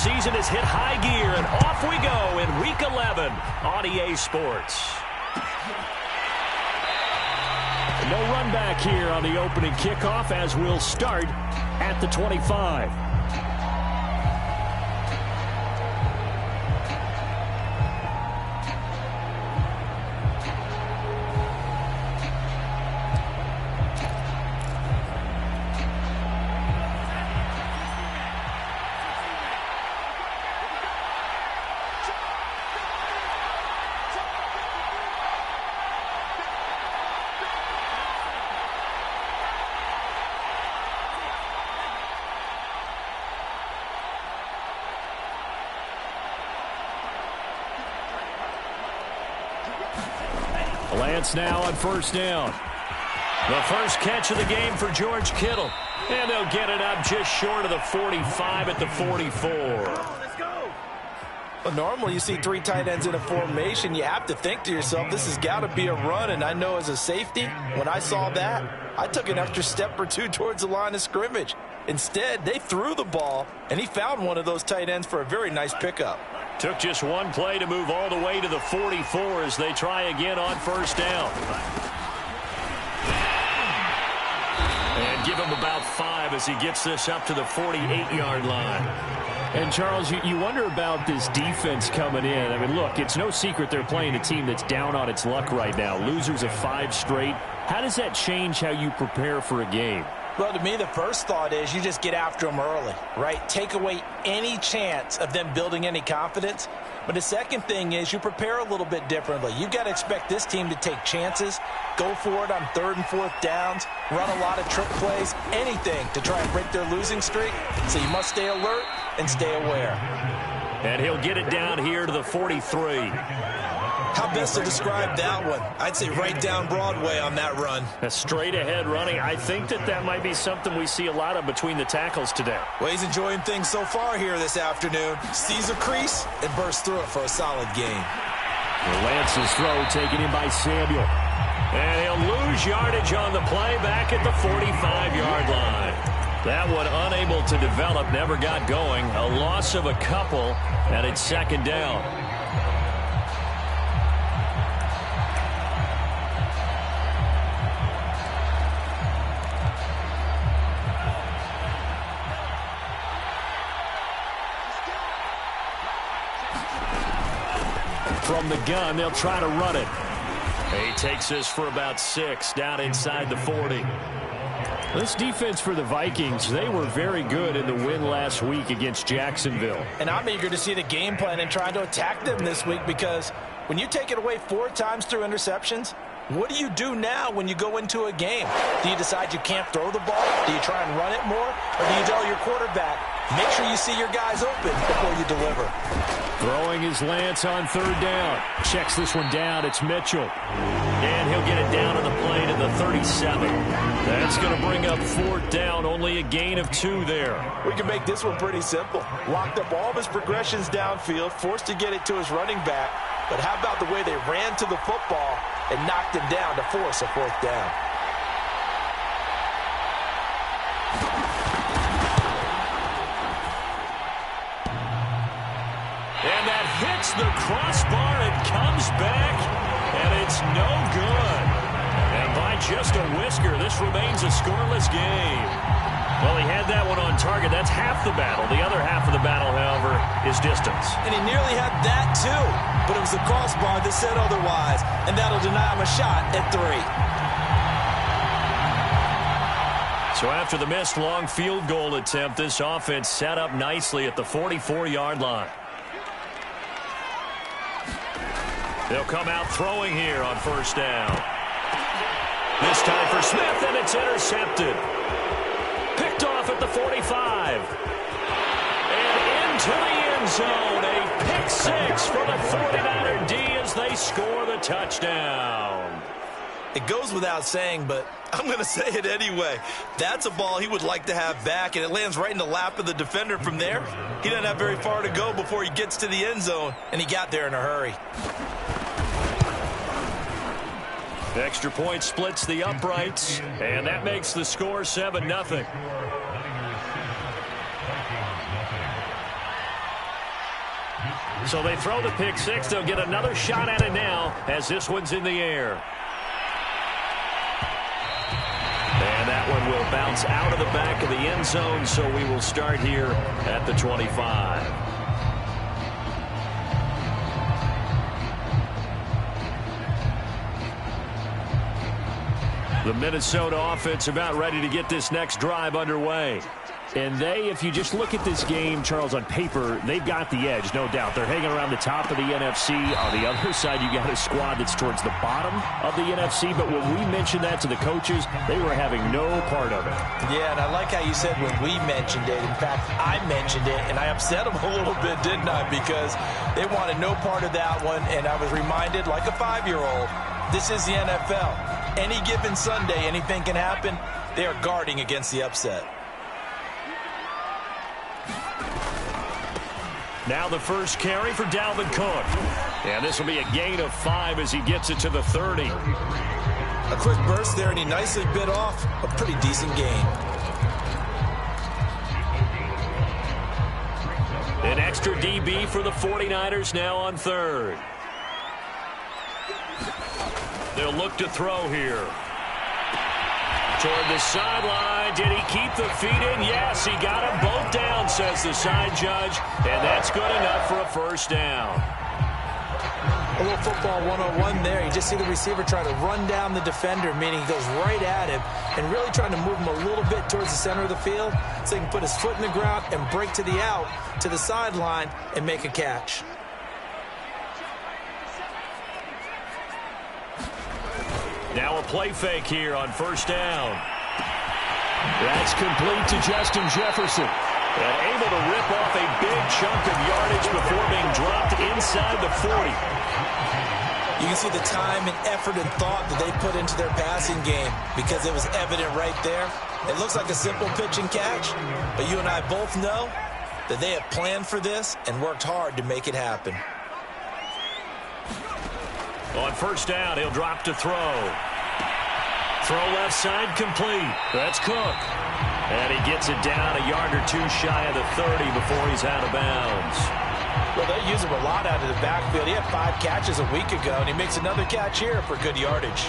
season has hit high gear, and off we go in Week 11 on EA Sports. No run back here on the opening kickoff as we'll start at the 25. Lance now on first down. The first catch of the game for George Kittle. And they'll get it up just short of the 45 at the 44. Well, normally you see three tight ends in a formation. You have to think to yourself, this has got to be a run. And I know as a safety, when I saw that, I took an extra step or two towards the line of scrimmage. Instead, they threw the ball, and he found one of those tight ends for a very nice pickup. Took just one play to move all the way to the 44 as they try again on first down. And give him about 5 as he gets this up to the 48-yard line. And, Charles, you wonder about this defense coming in. I mean, look, it's no secret they're playing a team that's down on its luck right now. Losers of 5 straight. How does that change how you prepare for a game? Well, to me, the first thought is you just get after them early, right? Take away any chance of them building any confidence. But the second thing is you prepare a little bit differently. You've got to expect this team to take chances, go for it on 3rd and 4th downs, run a lot of trick plays, anything to try and break their losing streak. So you must stay alert and stay aware. And he'll get it down here to the 43. How best to describe that one? I'd say right down Broadway on that run. A straight ahead running. I think that might be something we see a lot of between the tackles today. Well, he's enjoying things so far here this afternoon. Sees a crease and bursts through it for a solid gain. Lance's throw taken in by Samuel. And he'll lose yardage on the play back at the 45-yard line. That one unable to develop, never got going. A loss of a couple, and it's second down. From the gun, they'll try to run it. He takes this for about 6 down inside the 40. This defense for the Vikings, they were very good in the win last week against Jacksonville. And I'm eager to see the game plan and trying to attack them this week because when you take it away 4 times through interceptions, what do you do now when you go into a game? Do you decide you can't throw the ball? Do you try and run it more? Or do you tell your quarterback, make sure you see your guys open before you deliver? Throwing his Lance on 3rd down. Checks this one down. It's Mitchell. And he'll get it down to the play to the 37. That's going to bring up 4th down. Only a gain of 2 there. We can make this one pretty simple. Locked up all of his progressions downfield, forced to get it to his running back. But how about the way they ran to the football and knocked him down to force a 4th down? And that hits the crossbar and comes back, and it's no good. And by just a whisker, this remains a scoreless game. Well, he had that one on target. That's half the battle. The other half of the battle, however, is distance. And he nearly had that, too. But it was the crossbar that said otherwise, and that'll deny him a shot at 3. So after the missed long field goal attempt, this offense set up nicely at the 44-yard line. They'll come out throwing here on first down. This time for Smith, and it's intercepted. Picked off at the 45. And into the end zone. A pick 6 for the 49er D as they score the touchdown. It goes without saying, but I'm going to say it anyway. That's a ball he would like to have back, and it lands right in the lap of the defender from there. He doesn't have very far to go before he gets to the end zone, and he got there in a hurry. The extra point splits the uprights, and that makes the score 7-0. So they throw the pick six. They'll get another shot at it now as this one's in the air. And that one will bounce out of the back of the end zone, so we will start here at the 25. The Minnesota offense about ready to get this next drive underway. And if you just look at this game, Charles, on paper, they've got the edge, no doubt. They're hanging around the top of the NFC. On the other side, you got a squad that's towards the bottom of the NFC. But when we mentioned that to the coaches, they were having no part of it. Yeah, and I like how you said when we mentioned it. In fact, I mentioned it, and I upset them a little bit, didn't I? Because they wanted no part of that one, and I was reminded, like a 5-year-old, this is the NFL. Any given Sunday, anything can happen. They are guarding against the upset. Now the first carry for Dalvin Cook. And this will be a gain of 5 as he gets it to the 30. A quick burst there, and he nicely bit off a pretty decent gain. An extra DB for the 49ers now on third. They'll look to throw here. Toward the sideline. Did he keep the feet in? Yes, he got them both down, says the side judge. And that's good enough for a first down. A little football 101 there. You just see the receiver try to run down the defender, meaning he goes right at him and really trying to move him a little bit towards the center of the field so he can put his foot in the ground and break to the out, to the sideline, and make a catch. Now a play fake here on first down. That's complete to Justin Jefferson. And able to rip off a big chunk of yardage before being dropped inside the 40. You can see the time and effort and thought that they put into their passing game because it was evident right there. It looks like a simple pitch and catch, but you and I both know that they have planned for this and worked hard to make it happen. On first down, he'll drop to throw. Throw left side complete. That's Cook. And he gets it down a yard or two shy of the 30 before he's out of bounds. Well, they use him a lot out of the backfield. He had 5 catches a week ago, and he makes another catch here for good yardage.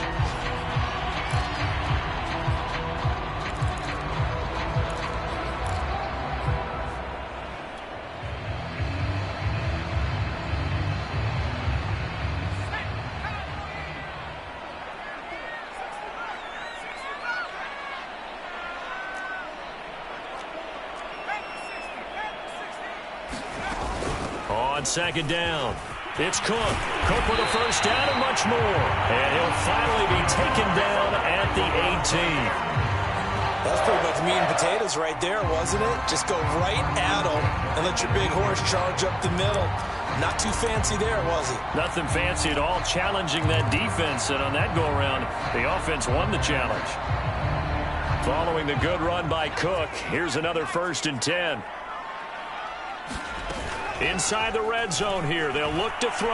On second down, it's Cook. Cook with a first down and much more. And he'll finally be taken down at the 18. That's pretty much meat and potatoes right there, wasn't it? Just go right at him and let your big horse charge up the middle. Not too fancy there, was it? Nothing fancy at all, challenging that defense. And on that go-around, the offense won the challenge. Following the good run by Cook, here's another 1st and 10. Inside the red zone here, they'll look to throw.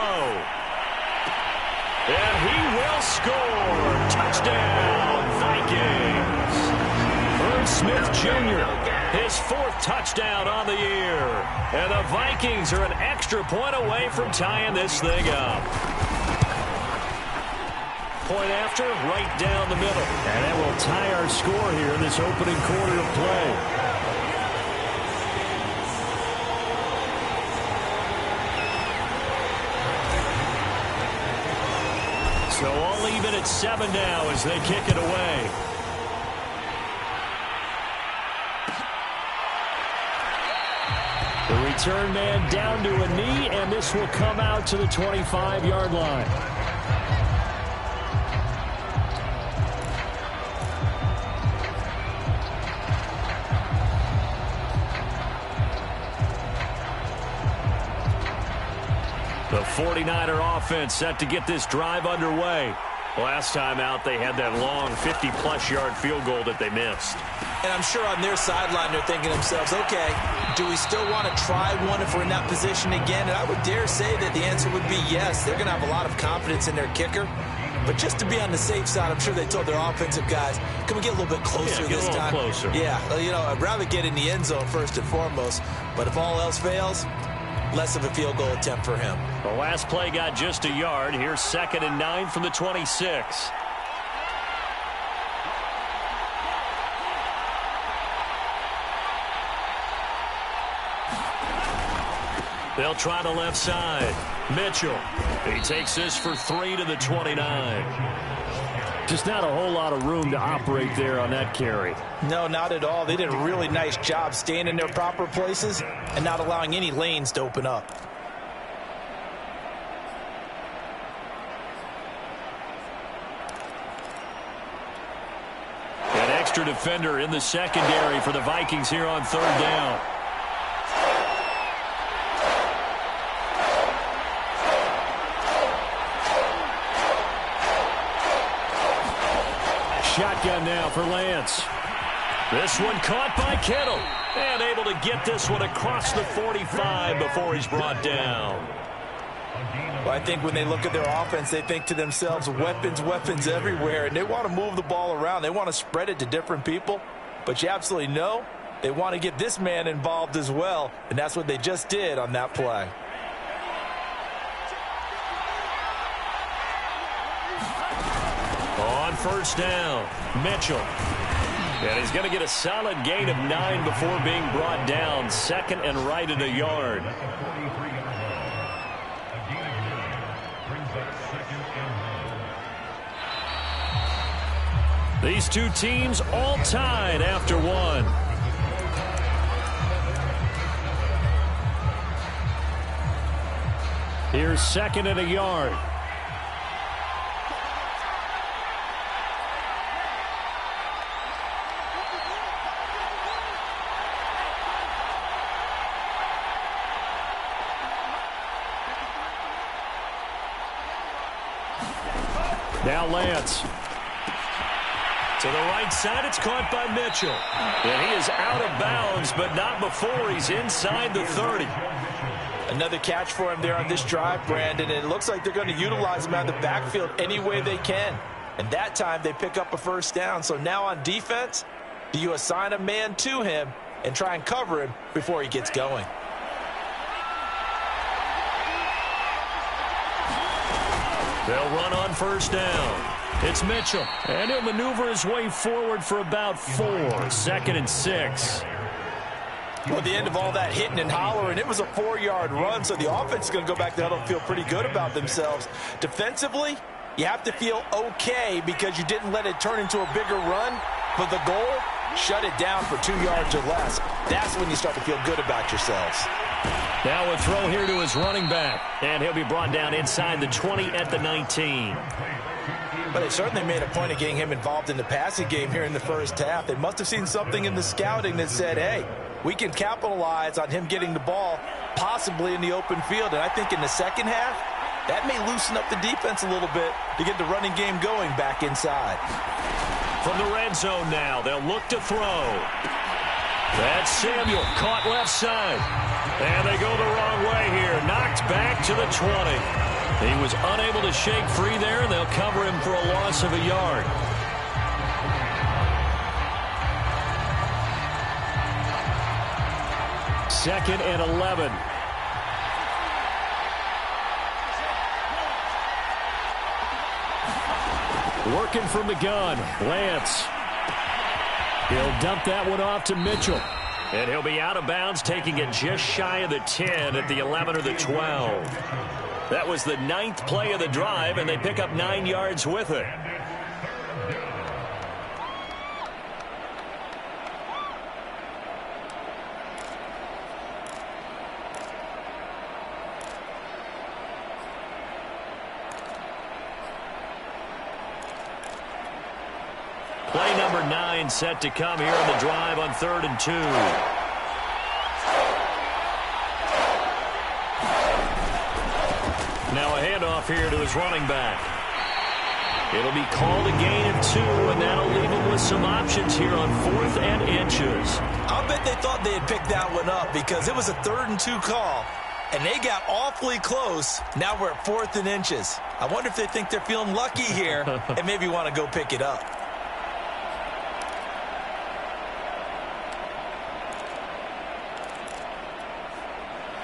And he will score. Touchdown, Vikings. Herb Smith Jr., his 4th touchdown on the year. And the Vikings are an extra point away from tying this thing up. Point after, right down the middle. And that will tie our score here in this opening quarter of play. So all even at 7 now as they kick it away. The return man down to a knee, and this will come out to the 25-yard line. The 49er offense set to get this drive underway. Last time out, they had that long 50-plus yard field goal that they missed. And I'm sure on their sideline, they're thinking to themselves, okay, do we still want to try one if we're in that position again? And I would dare say that the answer would be yes. They're going to have a lot of confidence in their kicker. But just to be on the safe side, I'm sure they told their offensive guys, can we get a little bit closer this time? Closer. Yeah, you know, I'd rather get in the end zone first and foremost. But if all else fails, less of a field goal attempt for him. The last play got just a yard. Here's 2nd and 9 from the 26. They'll try the left side. Mitchell. He takes this for 3 to the 29. Just not a whole lot of room to operate there on that carry. No, not at all. They did a really nice job staying in their proper places and not allowing any lanes to open up. An extra defender in the secondary for the Vikings here on 3rd down. Shotgun now for Lance. This one caught by Kittle. And able to get this one across the 45 before he's brought down. Well, I think when they look at their offense, they think to themselves, weapons, weapons everywhere. And they want to move the ball around. They want to spread it to different people. But you absolutely know they want to get this man involved as well. And that's what they just did on that play. On 1st down, Mitchell. And he's going to get a solid gain of 9 before being brought down. 2nd and right at a yard. These two teams all tied after 1. Here's 2nd and a yard. Now Lance. To the right side, it's caught by Mitchell. And he is out of bounds, but not before he's inside the 30. Another catch for him there on this drive, Brandon. And it looks like they're going to utilize him out of the backfield any way they can. And that time they pick up a 1st down. So now on defense, do you assign a man to him and try and cover him before he gets going? They'll run on 1st down. It's Mitchell, and he'll maneuver his way forward for about 4. 2nd and 6. Well, at the end of all that hitting and hollering, it was a 4-yard run, so the offense is going to go back to the huddle and feel pretty good about themselves. Defensively, you have to feel okay because you didn't let it turn into a bigger run, but the goal, shut it down for 2 yards or less. That's when you start to feel good about yourselves. Now a throw here to his running back, and he'll be brought down inside the 20 at the 19. But they certainly made a point of getting him involved in the passing game here in the 1st half. They must have seen something in the scouting that said, hey, we can capitalize on him getting the ball possibly in the open field. And I think in the 2nd half, that may loosen up the defense a little bit to get the running game going back inside. From the red zone now, they'll look to throw. That's Samuel, caught left side. And they go the wrong way here. Knocked back to the 20. He was unable to shake free there, and they'll cover him for a loss of a yard. Second and 11. Working from the gun, Lance. He'll dump that one off to Mitchell. And he'll be out of bounds, taking it just shy of the 10 at the 11 or the 12. That was the 9th play of the drive, and they pick up 9 yards with it. Play number 9 set to come here on the drive on 3rd and 2. Now a handoff here to his running back. It'll be called a gain of 2, and that'll leave him with some options here on 4th and inches. I'll bet they thought they had picked that one up because it was a 3rd and 2 call, and they got awfully close. Now we're at 4th and inches. I wonder if they think they're feeling lucky here and maybe want to go pick it up.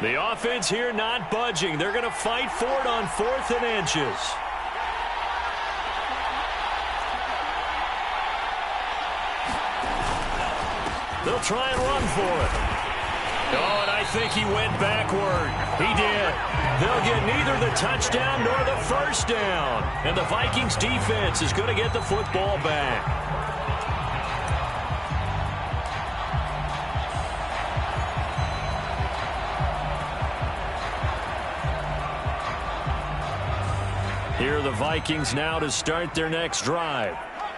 The offense here not budging. They're going to fight for it on 4th and inches. They'll try and run for it. Oh, and I think he went backward. He did. They'll get neither the touchdown nor the first down. And the Vikings defense is going to get the football back. Here are the Vikings now to start their next drive.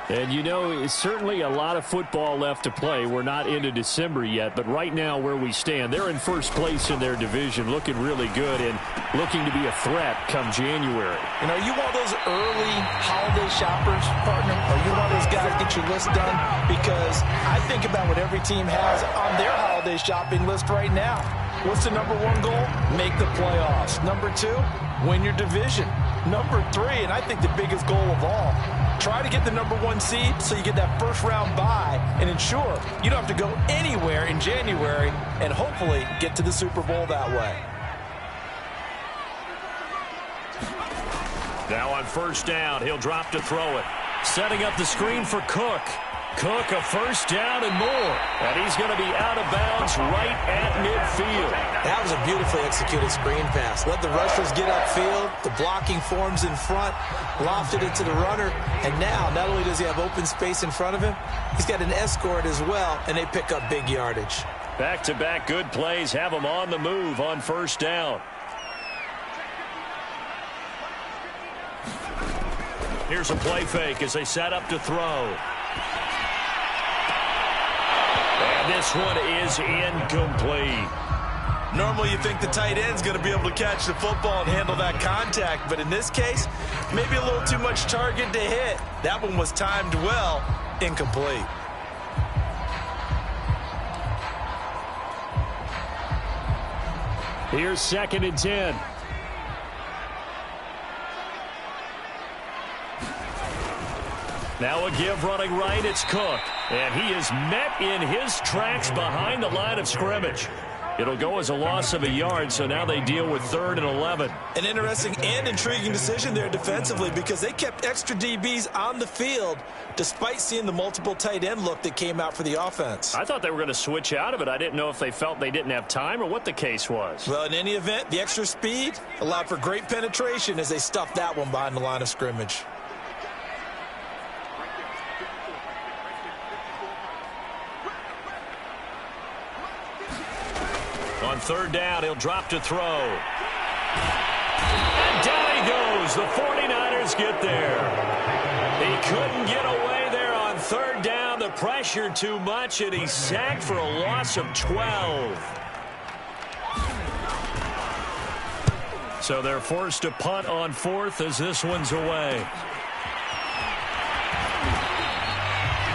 And, you know, it's certainly a lot of football left to play. We're not into December yet, but right now where we stand, they're in first place in their division, looking really good and looking to be a threat come January. You know, you one of those early holiday shoppers, partner? Are you one of those guys get your list done? Because I think about what every team has on their holiday shopping list right now. What's the number one goal? Make the playoffs. Number 2, win your division. Number 3, and I think the biggest goal of all, try to get the number 1 seed so you get that first-round bye and ensure you don't have to go anywhere in January and hopefully get to the Super Bowl that way. Now on first down, he'll drop to throw it. Setting up the screen for Cook. Cook, a first down and more. And he's going to be out of bounds right at midfield. That was a beautifully executed screen pass. Let the rushers get upfield. The blocking forms in front. Lofted it to the runner. And now, not only does he have open space in front of him, he's got an escort as well, and they pick up big yardage. Back-to-back good plays have them on the move on first down. Here's a play fake as they set up to throw. And this one is incomplete. Normally you think the tight end's going to be able to catch the football and handle that contact, but in this case, maybe a little too much target to hit. That one was timed well, incomplete. Here's 2nd and 10. Now a give running right, it's Cook. And he is met in his tracks behind the line of scrimmage. It'll go as a loss of a yard, so now they deal with 3rd and 11. An interesting and intriguing decision there defensively because they kept extra DBs on the field despite seeing the multiple tight end look that came out for the offense. I thought they were going to switch out of it. I didn't know if they felt they didn't have time or what the case was. Well, in any event, the extra speed allowed for great penetration as they stuffed that one behind the line of scrimmage. On 3rd down, he'll drop to throw. And down he goes. The 49ers get there. He couldn't get away there on 3rd down. The pressure too much, and he's sacked for a loss of 12. So they're forced to punt on 4th as this one's away.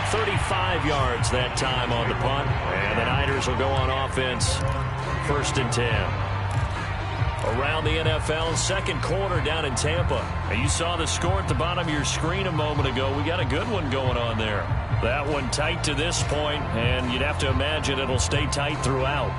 35 yards that time on the punt. And the Niners will go on offense. 1st and 10. Around the NFL, 2nd quarter down in Tampa. And you saw the score at the bottom of your screen a moment ago. We got a good one going on there. That one tight to this point, and you'd have to imagine it'll stay tight throughout.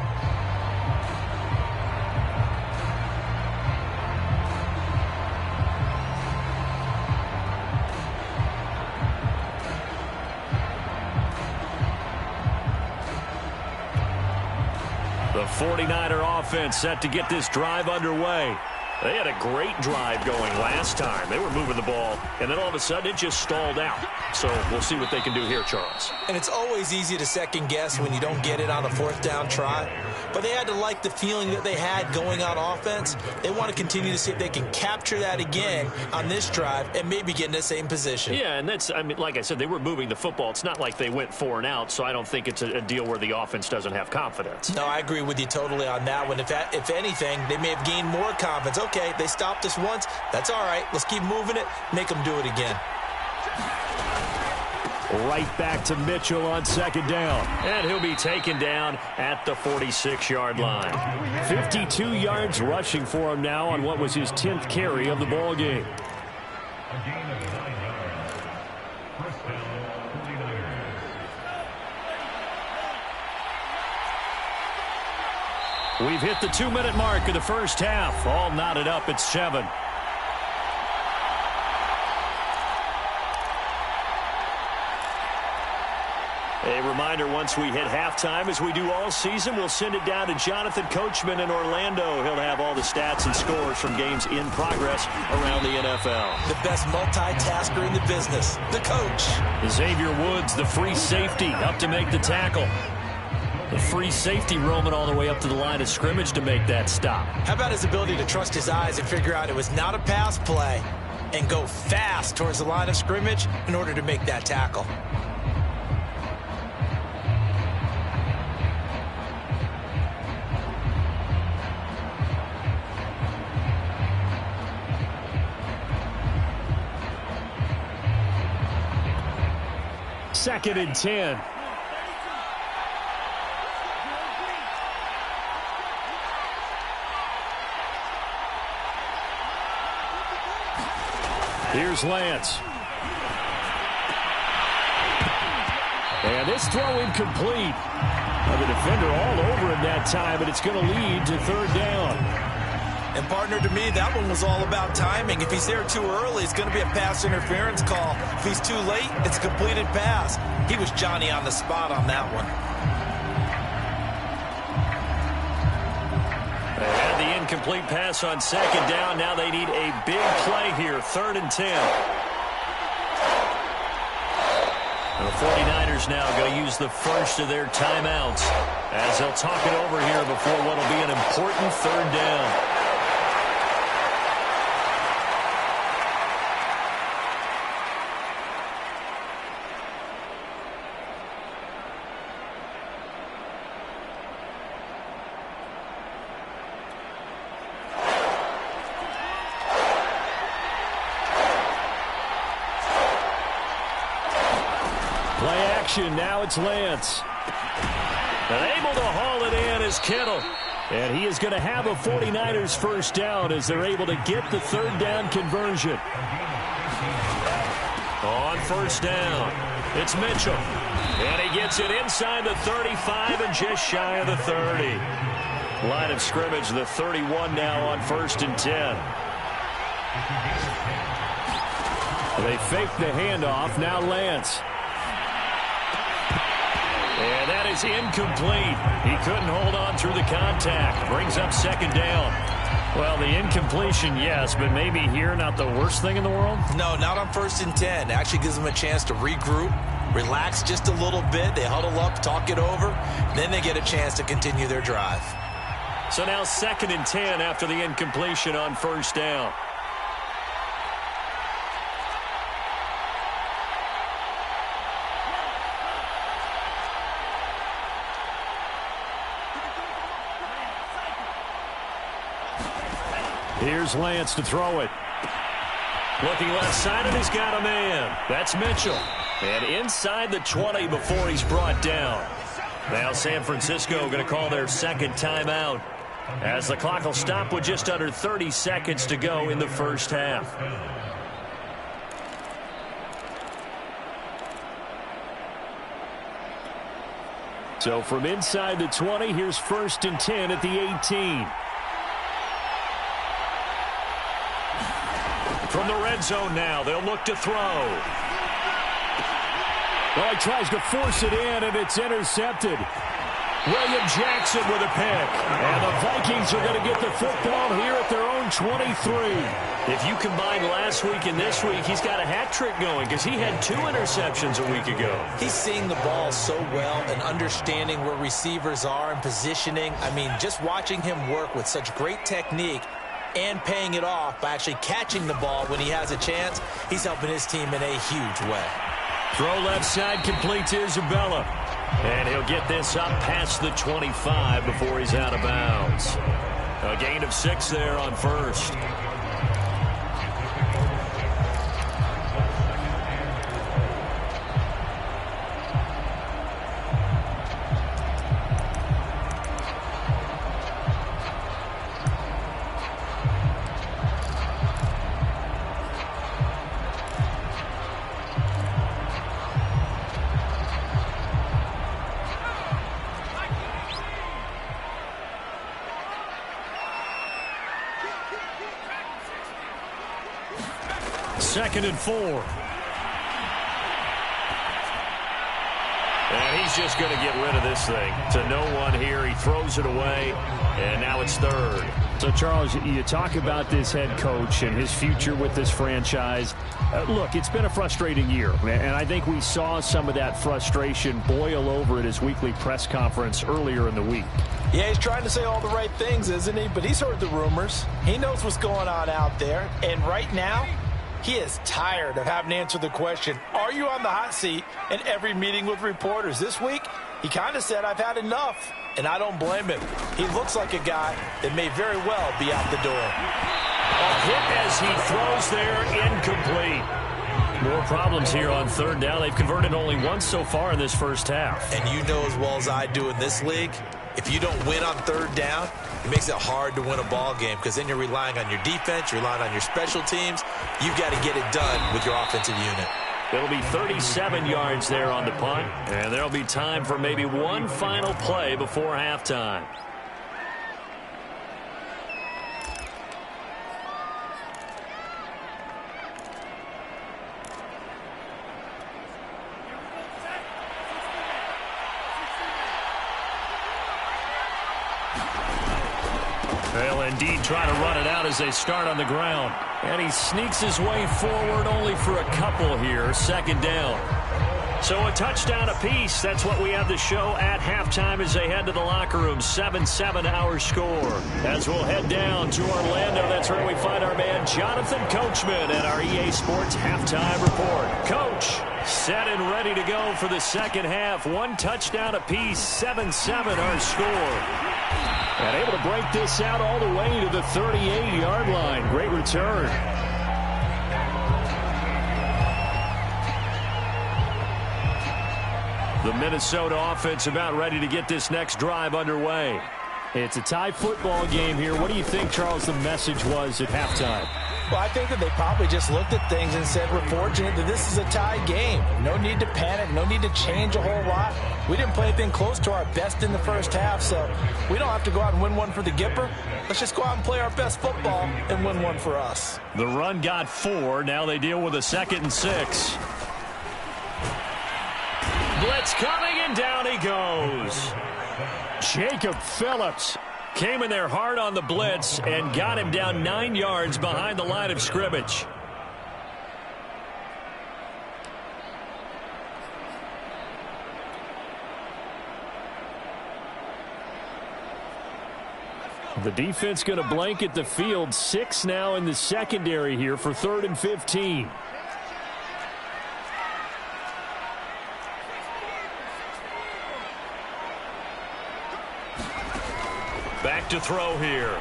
The 49er offense set to get this drive underway. They had a great drive going last time. They were moving the ball, and then all of a sudden it just stalled out. So we'll see what they can do here, Charles. And it's always easy to second guess when you don't get it on a 4th down try. But they had to like the feeling that they had going on offense. They want to continue to see if they can capture that again on this drive and maybe get in the same position. Yeah, and that's, I mean, like I said, they were moving the football. It's not like they went 4 and out, so I don't think it's a deal where the offense doesn't have confidence. No, I agree with you totally on that one. If anything, they may have gained more confidence. Okay, they stopped us once. That's all right. Let's keep moving it. Make them do it again. Right back to Mitchell on 2nd down. And he'll be taken down at the 46-yard line. 52 yards rushing for him now on what was his 10th carry of the ball game. We've hit the 2-minute mark of the first half. All knotted up at 7. A reminder, once we hit halftime, as we do all season, we'll send it down to Jonathan Coachman in Orlando. He'll have all the stats and scores from games in progress around the NFL. The best multitasker in the business, the coach. Xavier Woods, the free safety, up to make the tackle. The free safety roaming all the way up to the line of scrimmage to make that stop. How about his ability to trust his eyes and figure out it was not a pass play and go fast towards the line of scrimmage in order to make that tackle? Second and 10. Here's Lance. And this throw incomplete. The defender all over him that time, but it's going to lead to third down. And, partner, to me, that one was all about timing. If he's there too early, it's going to be a pass interference call. If he's too late, it's a completed pass. He was Johnny on the spot on that one. They had the incomplete pass on second down. Now they need a big play here, 3rd and 10. And the 49ers now going to use the first of their timeouts as they'll talk it over here before what will be an important 3rd down. Now it's Lance. And able to haul it in is Kittle. And he is going to have a 49ers first down as they're able to get the 3rd down conversion. On first down, it's Mitchell. And he gets it inside the 35 and just shy of the 30. Line of scrimmage, the 31 now on 1st and 10. They fake the handoff. Now Lance. And that is incomplete. He couldn't hold on through the contact. Brings up 2nd down. Well, the incompletion, yes, but maybe here not the worst thing in the world? No, not on 1st and 10. Actually gives them a chance to regroup, relax just a little bit. They huddle up, talk it over. Then they get a chance to continue their drive. So now 2nd and 10 after the incompletion on 1st down. Here's Lance to throw it. Looking left side, and he's got a man. That's Mitchell. And inside the 20 before he's brought down. Now San Francisco going to call their 2nd timeout as the clock will stop with just under 30 seconds to go in the first half. So from inside the 20, here's 1st and 10 at the 18. From the red zone now, they'll look to throw. Well, he tries to force it in, and it's intercepted. William Jackson with a pick. And the Vikings are going to get the football here at their own 23. If you combine last week and this week, he's got a hat trick going because he had 2 interceptions a week ago. He's seeing the ball so well and understanding where receivers are and positioning. I mean, just watching him work with such great technique and paying it off by actually catching the ball when he has a chance, he's helping his team in a huge way. Throw left side, complete to Isabella. And he'll get this up past the 25 before he's out of bounds. A gain of 6 there on 1st. 2nd and 4. And he's just going to get rid of this thing. To no one here. He throws it away, and now it's 3rd. So, Charles, you talk about this head coach and his future with this franchise. Look, it's been a frustrating year, and I think we saw some of that frustration boil over at his weekly press conference earlier in the week. Yeah, he's trying to say all the right things, isn't he? But he's heard the rumors. He knows what's going on out there. And right now, he is tired of having to answer the question, are you on the hot seat in every meeting with reporters? This week, he kind of said, I've had enough. And I don't blame him. He looks like a guy that may very well be out the door. A hit as he throws there, incomplete. More problems here on 3rd down. They've converted only once so far in this first half. And you know as well as I do in this league, if you don't win on 3rd down, it makes it hard to win a ball game because then you're relying on your defense, you're relying on your special teams. You've got to get it done with your offensive unit. It'll be 37 yards there on the punt, and there'll be time for maybe one final play before halftime. They'll indeed try to run it out as they start on the ground. And he sneaks his way forward only for a couple here. 2nd down. So a touchdown apiece. That's what we have to show at halftime as they head to the locker room. 7-7 our score. As we'll head down to Orlando, that's where we find our man Jonathan Coachman at our EA Sports Halftime Report. Coach, set and ready to go for the second half. One touchdown apiece. 7-7 our score. And able to break this out all the way to the 38-yard line. Great return. The Minnesota offense about ready to get this next drive underway. It's a tie football game here. What do you think, Charles, the message was at halftime? Well, I think that they probably just looked at things and said, we're fortunate that this is a tie game. No need to panic. No need to change a whole lot. We didn't play anything close to our best in the first half, so we don't have to go out and win one for the Gipper. Let's just go out and play our best football and win one for us. The run got 4. Now they deal with a 2nd and 6. Blitz coming, and down he goes. Jacob Phillips came in there hard on the blitz and got him down 9 yards behind the line of scrimmage. The defense going to blanket the field. 6 now in the secondary here for 3rd and 15. Back to throw here.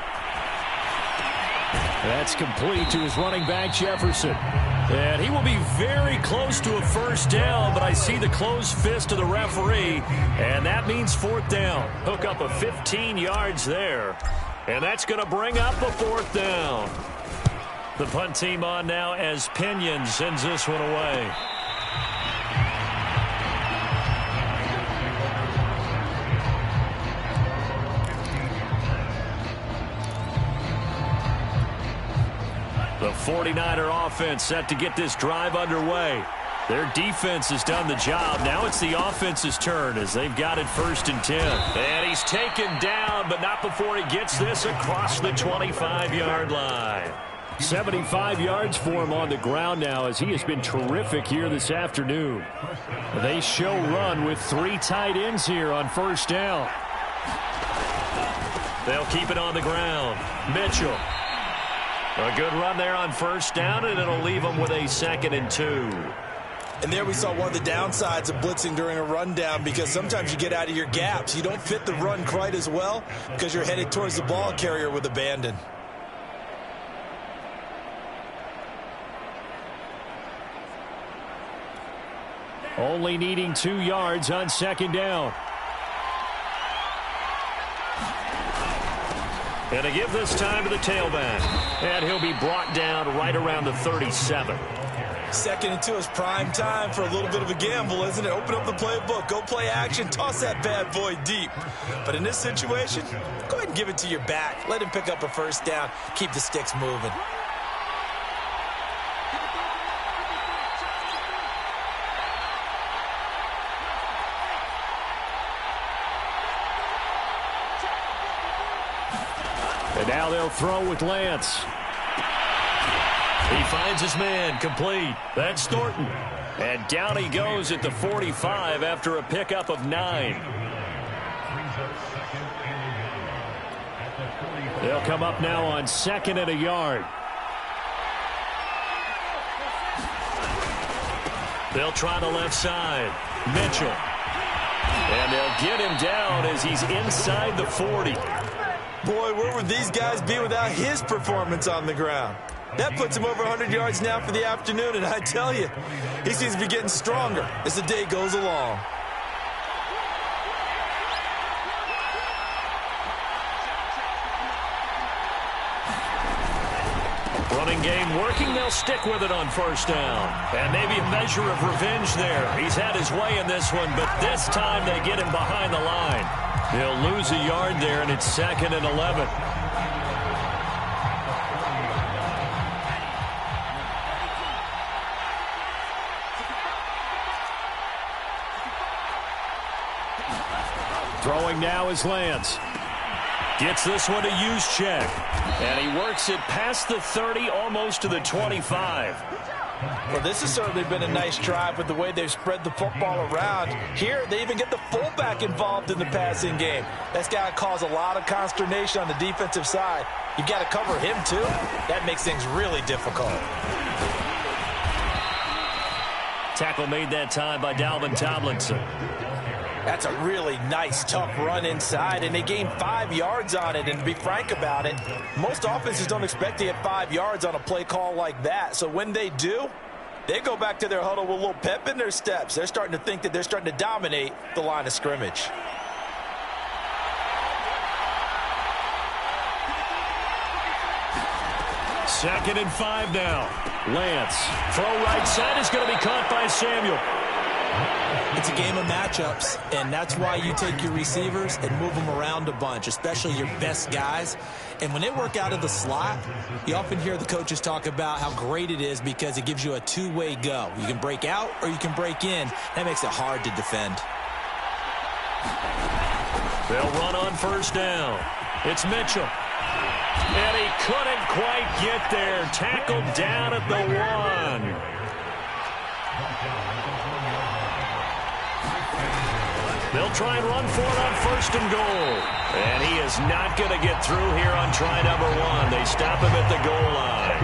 That's complete to his running back, Jefferson. And he will be very close to a first down, but I see the closed fist of the referee, and that means 4th down. Hook up a 15 yards there, and that's going to bring up a 4th down. The punt team on now as Pinion sends this one away. The 49er offense set to get this drive underway. Their defense has done the job. Now it's the offense's turn as they've got it 1st and 10. And he's taken down, but not before he gets this across the 25-yard line. 75 yards for him on the ground now as he has been terrific here this afternoon. They show run with 3 tight ends here on 1st down. They'll keep it on the ground. Mitchell. A good run there on 1st down, and it'll leave them with a 2nd and 2. And there we saw one of the downsides of blitzing during a rundown, because sometimes you get out of your gaps. You don't fit the run quite as well because you're headed towards the ball carrier with abandon. Only needing 2 yards on 2nd down. And to give this time to the tailback. And he'll be brought down right around the 37. 2nd and 2 is prime time for a little bit of a gamble, isn't it? Open up the playbook, go play action, toss that bad boy deep. But in this situation, go ahead and give it to your back. Let him pick up a 1st down, keep the sticks moving. Now they'll throw with Lance. He finds his man, complete. That's Thornton. And down he goes at the 45 after a pickup of 9. They'll come up now on 2nd and a yard. They'll try the left side. Mitchell. And they'll get him down as he's inside the 40. Boy, where would these guys be without his performance on the ground? That puts him over 100 yards now for the afternoon, and I tell you, he seems to be getting stronger as the day goes along. Running game working. They'll stick with it on first down. And maybe a measure of revenge there. He's had his way in this one, but this time they get him behind the line. They'll lose a yard there, and it's 2nd and 11. Throwing now is Lance. Gets this one to Juszczyk. And he works it past the 30, almost to the 25. Well, this has certainly been a nice drive with the way they've spread the football around. Here, they even get the fullback involved in the passing game. That's got to cause a lot of consternation on the defensive side. You've got to cover him, too. That makes things really difficult. Tackle made that time by Dalvin Tomlinson. That's a really nice, tough run inside, and they gained 5 yards on it. And to be frank about it, most offenses don't expect to get 5 yards on a play call like that. So when they do, they go back to their huddle with a little pep in their steps. They're starting to think that they're starting to dominate the line of scrimmage. Second and 5 now. Lance. Throw right side is going to be caught by Samuel. It's a game of matchups, and that's why you take your receivers and move them around a bunch, especially your best guys. And when they work out of the slot, you often hear the coaches talk about how great it is because it gives you a two-way go. You can break out or you can break in. That makes it hard to defend. They'll run on first down. It's Mitchell. And he couldn't quite get there. Tackled down at the 1. They'll try and run for it on first and goal. And he is not going to get through here on try number 1. They stop him at the goal line.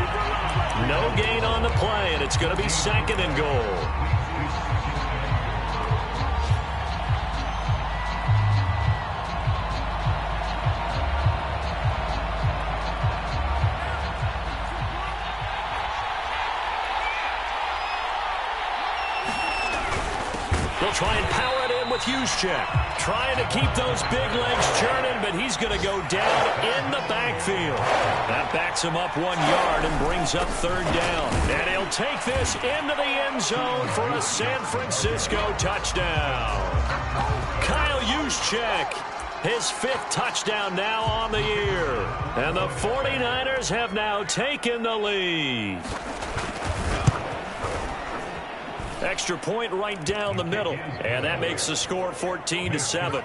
No gain on the play, and it's going to be 2nd and goal. They'll try and power it in with Juszczyk. Trying to keep those big legs churning, but he's going to go down in the backfield. That backs him up 1 yard and brings up 3rd down. And he'll take this into the end zone for a San Francisco touchdown. Kyle Juszczyk, his 5th touchdown now on the year. And the 49ers have now taken the lead. Extra point right down the middle. And that makes the score 14-7.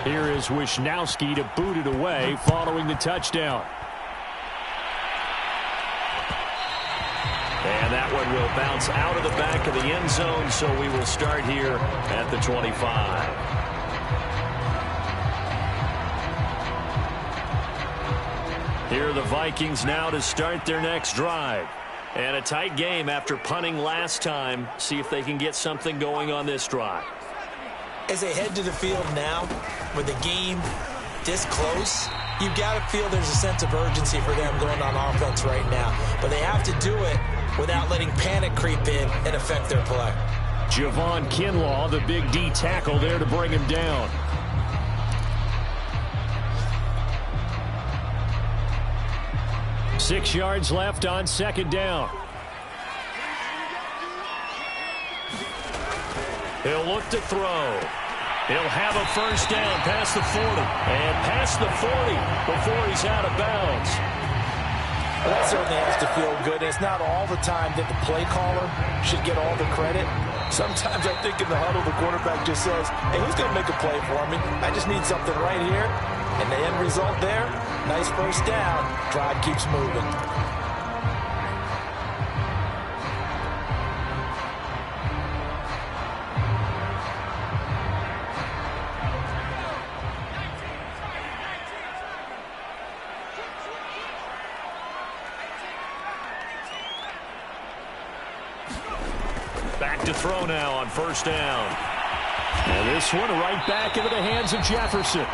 Here is Wisnowski to boot it away following the touchdown. And that one will bounce out of the back of the end zone, so we will start here at the 25. Here are the Vikings now to start their next drive. And a tight game after punting last time. See if they can get something going on this drive. As they head to the field now, with the game this close, you've got to feel there's a sense of urgency for them going on offense right now. But they have to do it without letting panic creep in and affect their play. Javon Kinlaw, the big D tackle there to bring him down. Six yards left on 2nd down. He'll look to throw. He'll have a first down past the 40. And past the 40 before he's out of bounds. Well, that certainly has to feel good. It's not all the time that the play caller should get all the credit. Sometimes I think in the huddle, the quarterback just says, hey, who's going to make a play for me? I just need something right here. And the end result there, nice first down. Drive keeps moving. Back to throw now on first down. And this one right back into the hands of Jefferson.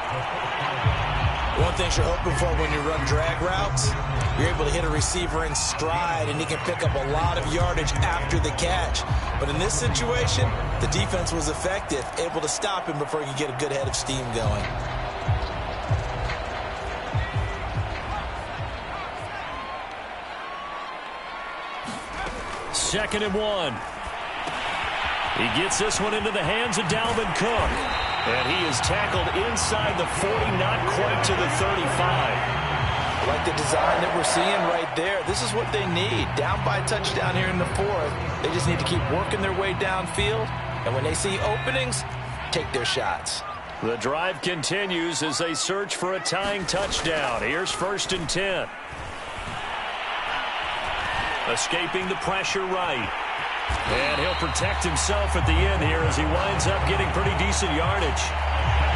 One thing you're hoping for when you run drag routes, you're able to hit a receiver in stride, and he can pick up a lot of yardage after the catch. But in this situation, the defense was effective, able to stop him before he could get a good head of steam going. Second and 1. He gets this one into the hands of Dalvin Cook. And he is tackled inside the 40, not quite to the 35. I like the design that we're seeing right there. This is what they need. Down by a touchdown here in the fourth. They just need to keep working their way downfield. And when they see openings, take their shots. The drive continues as they search for a tying touchdown. Here's first and 10. Escaping the pressure right. And he'll protect himself at the end here as he winds up getting pretty decent yardage.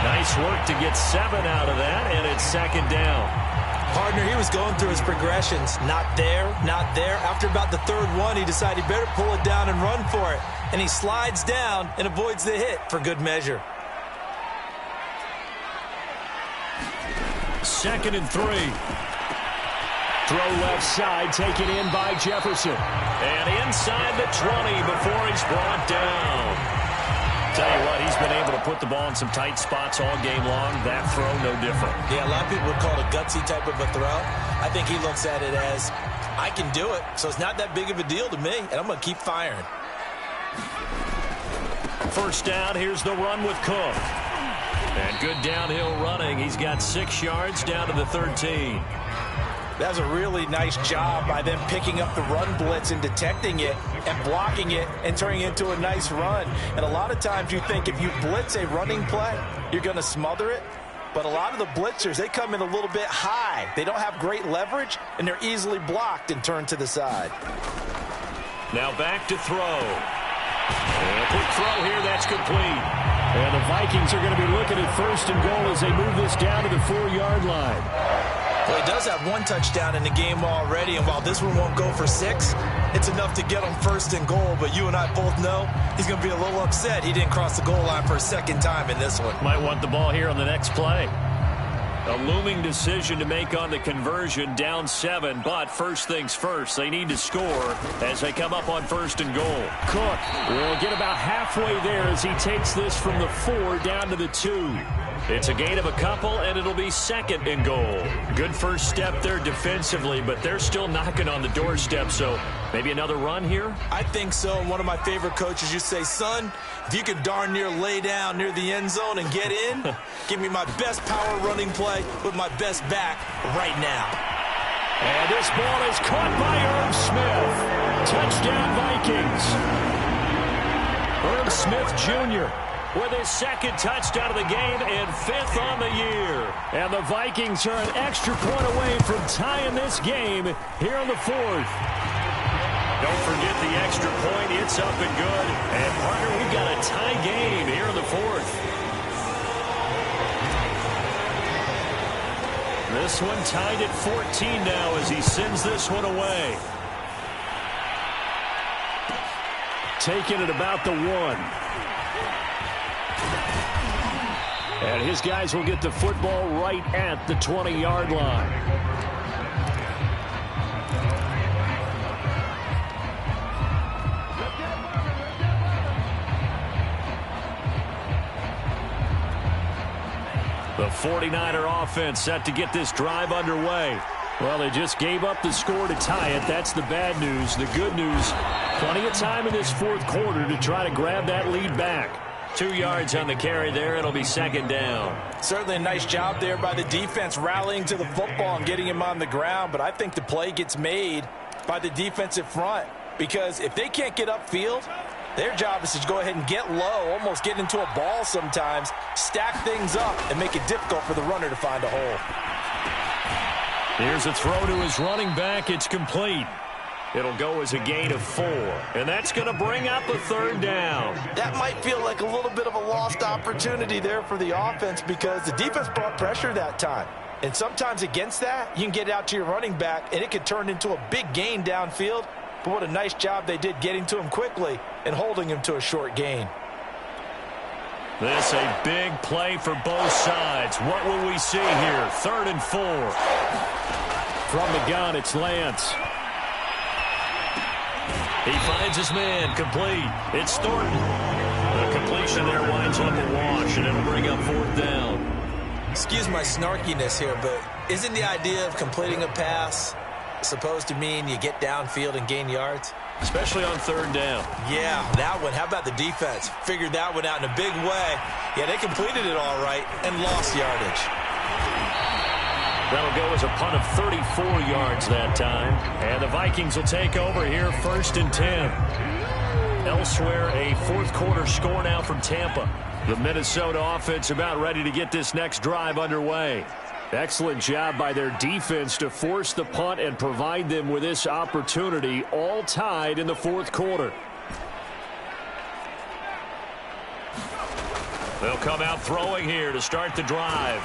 Nice work to get 7 out of that, and it's second down. Partner, he was going through his progressions. Not there, not there. After about the third one, he decided he better pull it down and run for it. And he slides down and avoids the hit for good measure. Second and 3. Throw left side, taken in by Jefferson. And inside the 20 before he's brought down. Tell you what, he's been able to put the ball in some tight spots all game long. That throw, no different. Yeah, a lot of people would call it a gutsy type of a throw. I think he looks at it as, I can do it, so it's not that big of a deal to me, and I'm going to keep firing. First down, here's the run with Cook. And good downhill running. He's got 6 yards down to the 13. That was a really nice job by them picking up the run blitz and detecting it and blocking it and turning it into a nice run. And a lot of times you think if you blitz a running play, you're going to smother it. But a lot of the blitzers, they come in a little bit high. They don't have great leverage, and they're easily blocked and turned to the side. Now back to throw. And a quick throw here, that's complete. And the Vikings are going to be looking at first and goal as they move this down to the 4-yard line. Well, he does have 1 touchdown in the game already, and while this one won't go for 6, it's enough to get him first and goal. But you and I both know he's going to be a little upset he didn't cross the goal line for a second time in this one. Might want the ball here on the next play. A looming decision to make on the conversion, down 7, but first things first, they need to score as they come up on first and goal. Cook will get about halfway there as he takes this from the 4 down to the 2. It's a gain of a couple, and it'll be second and goal. Good first step there defensively, but they're still knocking on the doorstep, so maybe another run here? I think so. And one of my favorite coaches used to say, son, if you could darn near lay down near the end zone and get in, give me my best power running play with my best back right now. And this ball is caught by Irv Smith. Touchdown, Vikings. Irv Smith Jr. with his second touchdown of the game and 5th on the year. And the Vikings are an extra point away from tying this game here on the 4th. Don't forget the extra point. It's up and good. And, partner, we've got a tie game here in the 4th. This one tied at 14 now as he sends this one away. Taking it about the 1. And his guys will get the football right at the 20-yard line. The 49er offense set to get this drive underway. Well, they just gave up the score to tie it. That's the bad news. The good news, plenty of time in this 4th quarter to try to grab that lead back. 2 yards on the carry there. It'll be second down. Certainly a nice job there by the defense rallying to the football and getting him on the ground. But I think the play gets made by the defensive front. Because if they can't get upfield, Their job is to go ahead and get low, almost get into a ball sometimes, stack things up, and make it difficult for the runner to find a hole. Here's a throw to his running back. It's complete. It'll go as a gain of 4, and that's going to bring up a 3rd down. That might feel like a little bit of a lost opportunity there for the offense because the defense brought pressure that time. And sometimes against that, you can get out to your running back, and it could turn into a big gain downfield. But what a nice job they did getting to him quickly and holding him to a short gain. This a big play for both sides. What will we see here? 3rd and 4. From the gun, it's Lance. He finds his man, complete. It's Thornton. The completion there winds up a wash, and it'll bring up 4th down. Excuse my snarkiness here, but isn't the idea of completing a pass supposed to mean you get downfield and gain yards? Especially on 3rd down. Yeah, that one. How about the defense? Figured that one out in a big way. Yeah, they completed it all right and lost yardage. That'll go as a punt of 34 yards that time. And the Vikings will take over here 1st and 10. Elsewhere, a 4th quarter score now from Tampa. The Minnesota offense about ready to get this next drive underway. Excellent job by their defense to force the punt and provide them with this opportunity, all tied in the 4th quarter. They'll come out throwing here to start the drive.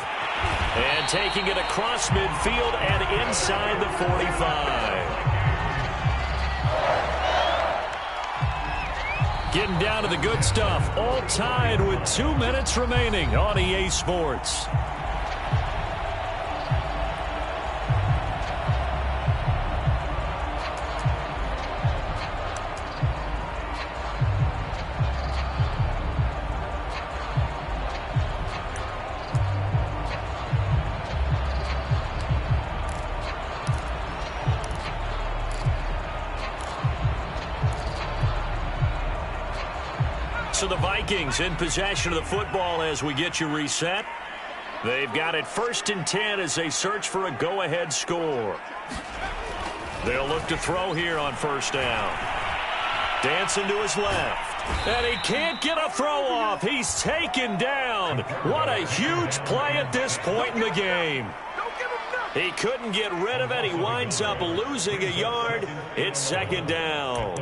And taking it across midfield and inside the 45. Getting down to the good stuff. All tied with 2 minutes remaining on EA Sports. So the Vikings in possession of the football as we get you reset. They've got it 1st and 10 as they search for a go-ahead score. They'll look to throw here on 1st down. Dancing to his left. And he can't get a throw off. He's taken down. What a huge play at this point in the game. He couldn't get rid of it. He winds up losing a yard. It's 2nd down.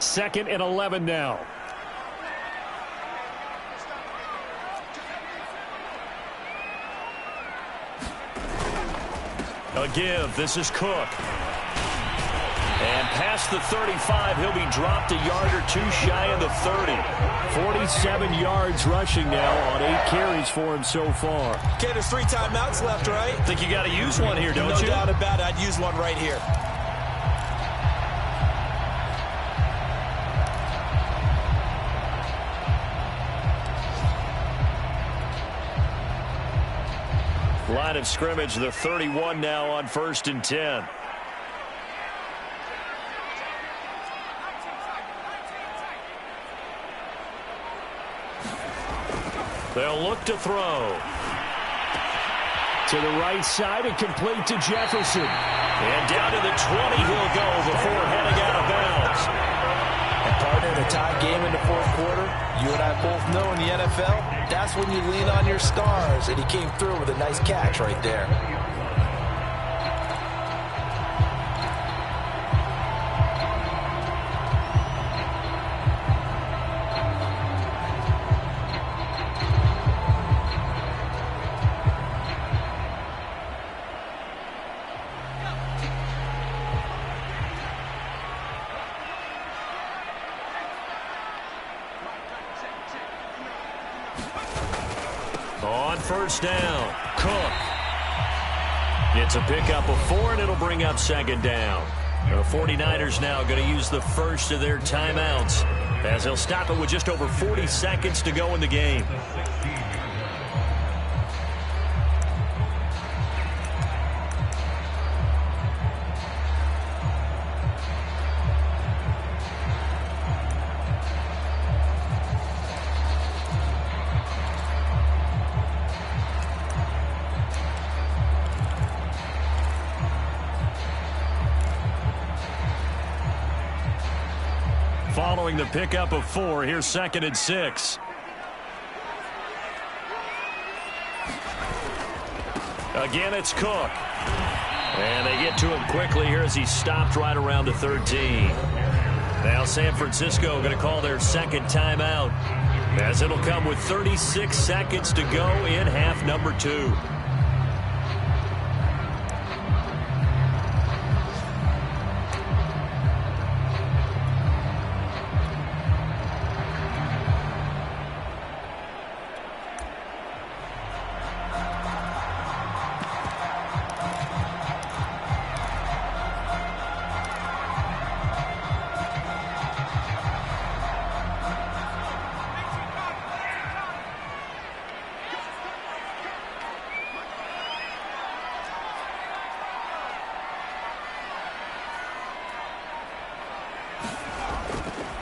Second and 11 now. A give. This is Cook. And past the 35, he'll be dropped a yard or 2 shy of the 30. 47 yards rushing now on 8 carries for him so far. Okay, there's 3 timeouts left, right? Think you got to use one here, don't you? No doubt about it. I'd use one right here. Line of scrimmage, the 31 now on 1st and 10. They'll look to throw. To the right side and complete to Jefferson. And down to the 20 he'll go before heading out of bounds. And partner, in a tie game in the 4th quarter, you and I both know in the NFL, that's when you lean on your stars, and he came through with a nice catch right there. On 1st down, Cook. It's a pickup of 4, and it'll bring up 2nd down. The 49ers now going to use the first of their timeouts as they'll stop it with just over 40 seconds to go in the game. following the pickup of 4. Here's 2nd and 6. Again, it's Cook. And they get to him quickly here as he stopped right around the 13. Now San Francisco going to call their second timeout, as it'll come with 36 seconds to go in half number 2.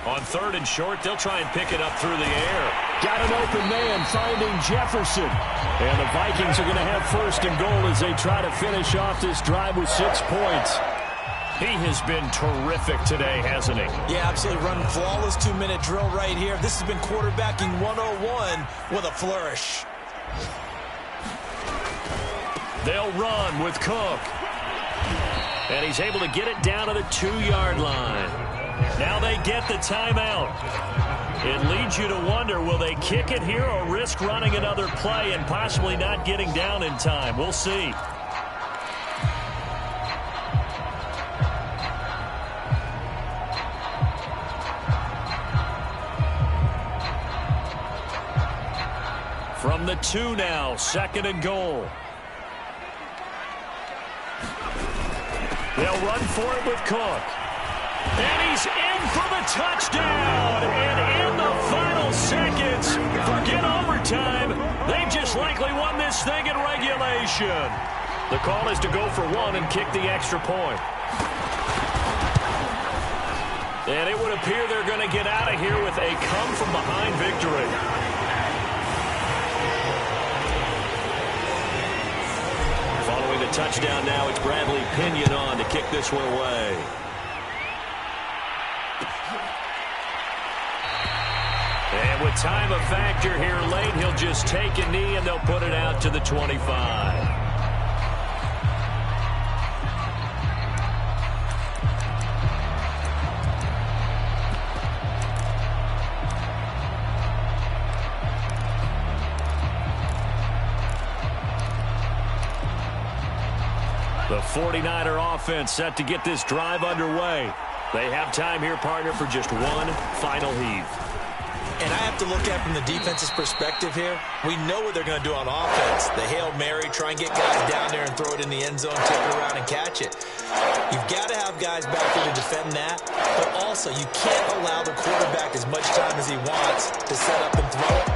On 3rd and short, they'll try and pick it up through the air. Got an open man, finding Jefferson. And the Vikings are going to have 1st and goal as they try to finish off this drive with 6 points. He has been terrific today, hasn't he? Yeah, absolutely. Running flawless 2-minute drill right here. This has been quarterbacking 101 with a flourish. They'll run with Cook. And he's able to get it down to the 2-yard line. Now they get the timeout. It leads you to wonder, will they kick it here or risk running another play and possibly not getting down in time? We'll see. From the 2 now, 2nd and goal. They'll run for it with Cook. And he's in for the touchdown. And in the final seconds, forget overtime. They've just likely won this thing in regulation. The call is to go for 1 and kick the extra point. And it would appear they're going to get out of here with a come-from-behind victory. Following the touchdown now, it's Bradley Pinion on to kick this one away. And with time a factor here late, he'll just take a knee and they'll put it out to the 25. The 49er offense set to get this drive underway. They have time here, partner, for just one final heave. And I have to look at it from the defense's perspective here. We know what they're going to do on offense. The Hail Mary, try and get guys down there and throw it in the end zone, take it around and catch it. You've got to have guys back there to defend that, but also you can't allow the quarterback as much time as he wants to set up and throw it.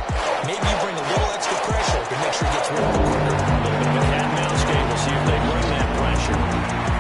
Maybe you bring a little extra pressure to make sure he gets rid of the quicker. A little bit of a cat and mouse game. We'll see if they bring that pressure.